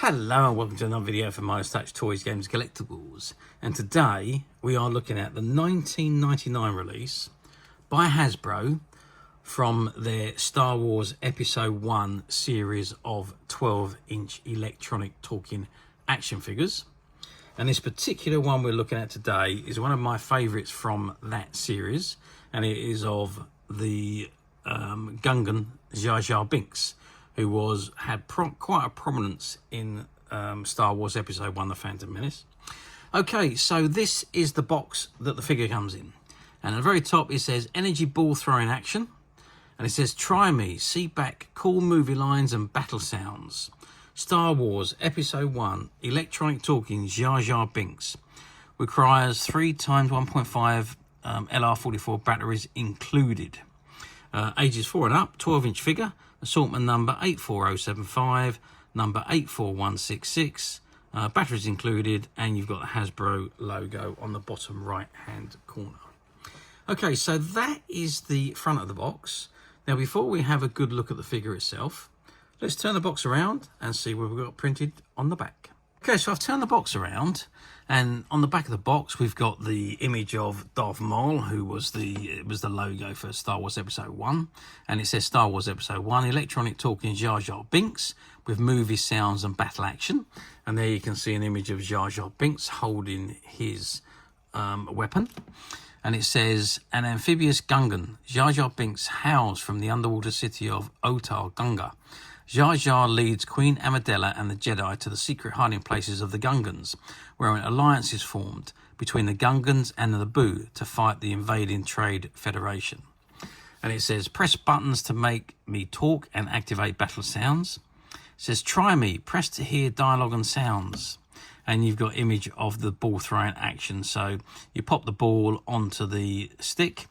Hello and welcome to another video from Midas Touch Toys, Games, Collectibles. And today we are looking at the 1999 release by Hasbro from their Star Wars Episode 1 series of 12-inch electronic talking action figures. And this particular one we're looking at today is one of my favourites from that series, and it is of the Gungan Jar Jar Binks, who had quite a prominence in Star Wars Episode 1, The Phantom Menace. Okay, so this is the box that the figure comes in. And at the very top it says Energy Ball Throwing Action. And it says, try me, see back, cool movie lines and battle sounds. Star Wars Episode 1, Electronic Talking Jar Jar Binks. Requires 3 x 1.5 LR44 batteries included. Ages 4 and up, 12-inch figure. Assortment number 84075, number 84166, batteries included, and you've got the Hasbro logo on the bottom right hand corner. Okay, so that is the front of the box. Now before we have a good look at the figure itself, let's turn the box around and see what we've got printed on the back. Okay, so I've turned the box around, and on the back of the box we've got the image of Darth Maul, who was the logo for Star Wars Episode 1, and it says Star Wars Episode 1, Electronic Talking Jar Jar Binks with movie sounds and battle action. And there you can see an image of Jar Jar Binks holding his weapon. And it says, an amphibious Gungan, Jar Jar Binks hails from the underwater city of Otoh Gunga. Jar Jar leads Queen Amidala and the Jedi to the secret hiding places of the Gungans, where an alliance is formed between the Gungans and the Naboo to fight the invading Trade Federation. And it says, press buttons to make me talk and activate battle sounds. It says, try me, press to hear dialogue and sounds. And you've got image of the ball throwing action. So you pop the ball onto the stick,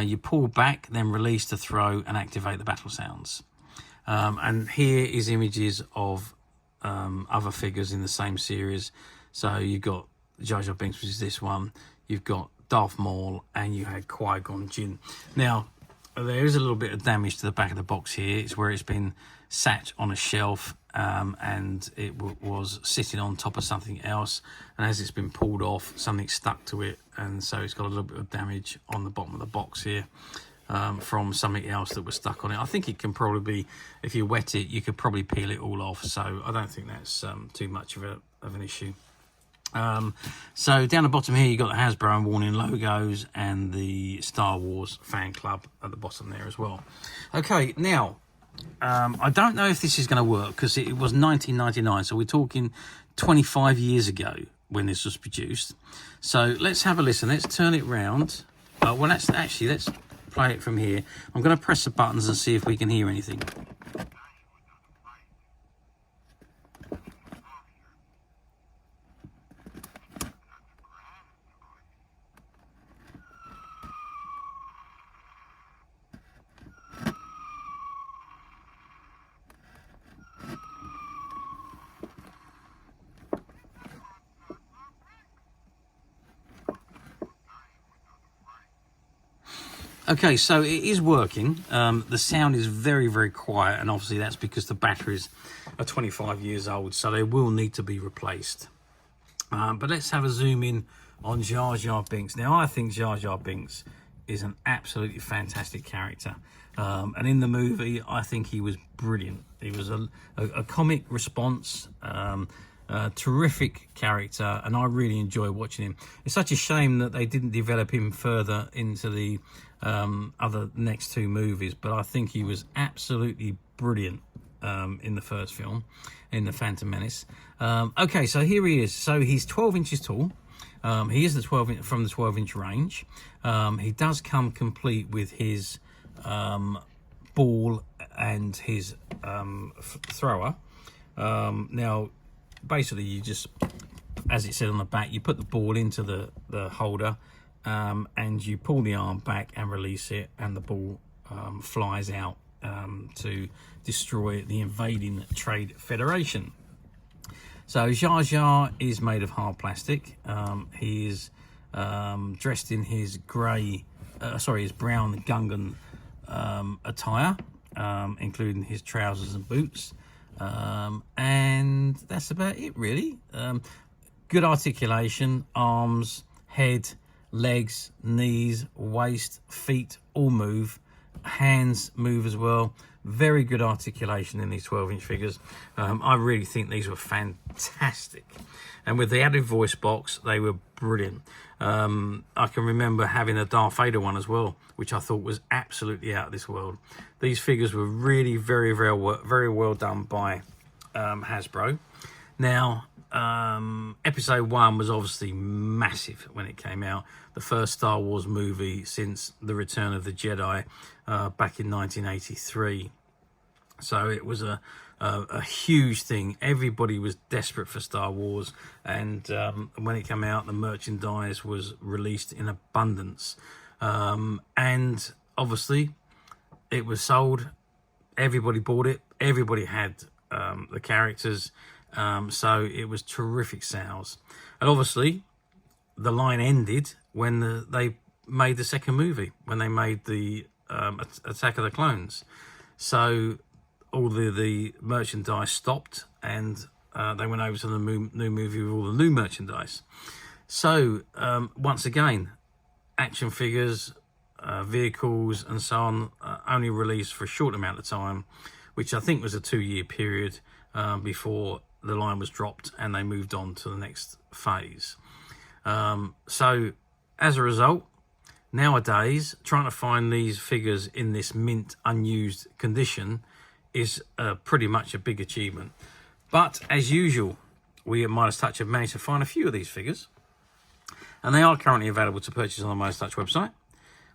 you pull back, then release to throw and activate the battle sounds. And here is images of other figures in the same series. So you've got Jar Jar Binks, which is this one. You've got Darth Maul, and you had Qui-Gon Jinn. Now, there is a little bit of damage to the back of the box here. It's where it's been sat on a shelf, and it was sitting on top of something else. And as it's been pulled off, something stuck to it. And so it's got a little bit of damage on the bottom of the box here. From something else that was stuck on it. I think it can probably be, if you wet it, you could probably peel it all off. So I don't think that's too much of an issue. So down the bottom here, you've got the Hasbro and Warning logos and the Star Wars fan club at the bottom there as well. Okay, now, I don't know if this is going to work because it was 1999. So we're talking 25 years ago when this was produced. So let's have a listen. Let's turn it round. Well, let's play it from here. I'm going to press the buttons and see if we can hear anything. Okay, so it is working. The sound is very, very quiet, and obviously that's because the batteries are 25 years old, so they will need to be replaced. But let's have a zoom in on Jar Jar Binks. Now, I think Jar Jar Binks is an absolutely fantastic character. And in the movie, I think he was brilliant. He was a comic response, terrific character, and I really enjoy watching him. It's such a shame that they didn't develop him further into the other next 2 movies, but I think he was absolutely brilliant in the first film, in the Phantom Menace. Okay, so here he is. So he's 12 inches tall. He is from the 12-inch range. He does come complete with his ball and his thrower. Now, basically, you just, as it said on the back, you put the ball into the holder, and you pull the arm back and release it, and the ball flies out to destroy the invading Trade Federation. So Jar Jar is made of hard plastic. He is dressed in his his brown Gungan attire, including his trousers and boots. And that's about it, really. Good articulation, arms, head, legs, knees, waist, feet all move, hands move as well. Very good articulation in these 12-inch figures. I really think these were fantastic, and with the added voice box, they were brilliant. I can remember having a Darth Vader one as well, which I thought was absolutely out of this world. These figures were really very well done by Hasbro. Now, episode 1 was obviously massive when it came out, the first Star Wars movie since the Return of the Jedi back in 1983. So it was a huge thing. Everybody was desperate for Star Wars, and when it came out, the merchandise was released in abundance, and obviously it was sold. Everybody bought it. Everybody had the characters. So it was terrific sales, and obviously the line ended when they made the second movie, when they made the Attack of the Clones. So all the merchandise stopped, and they went over to the new movie with all the new merchandise. So once again, action figures, vehicles and so on only released for a short amount of time, which I think was a 2-year period before the line was dropped and they moved on to the next phase. So as a result, nowadays trying to find these figures in this mint unused condition is pretty much a big achievement. But as usual, we at Midas Touch have managed to find a few of these figures, and they are currently available to purchase on the Midas Touch website,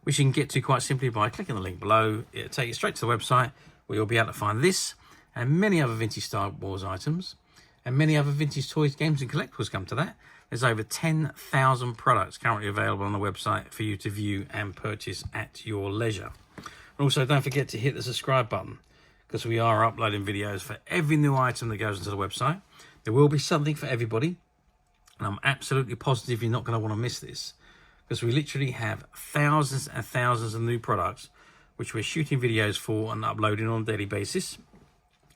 which you can get to quite simply by clicking the link below. It'll take you straight to the website, where you'll be able to find this and many other vintage Star Wars items, and many other vintage toys, games and collectibles come to that. There's over 10,000 products currently available on the website for you to view and purchase at your leisure. And also, don't forget to hit the subscribe button, because we are uploading videos for every new item that goes into the website. There will be something for everybody, and I'm absolutely positive you're not going to want to miss this, because we literally have thousands and thousands of new products which we're shooting videos for and uploading on a daily basis.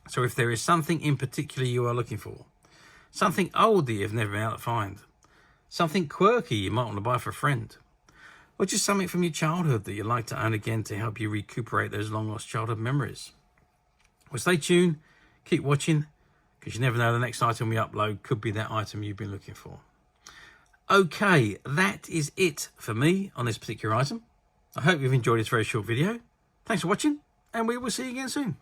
So if there is something in particular you are looking for, something old that you've never been able to find, something quirky you might want to buy for a friend, or just something from your childhood that you'd like to own again to help you recuperate those long lost childhood memories, well, stay tuned, keep watching, because you never know, the next item we upload could be that item you've been looking for. Okay, that is it for me on this particular item. I hope you've enjoyed this very short video. Thanks for watching, and we will see you again soon.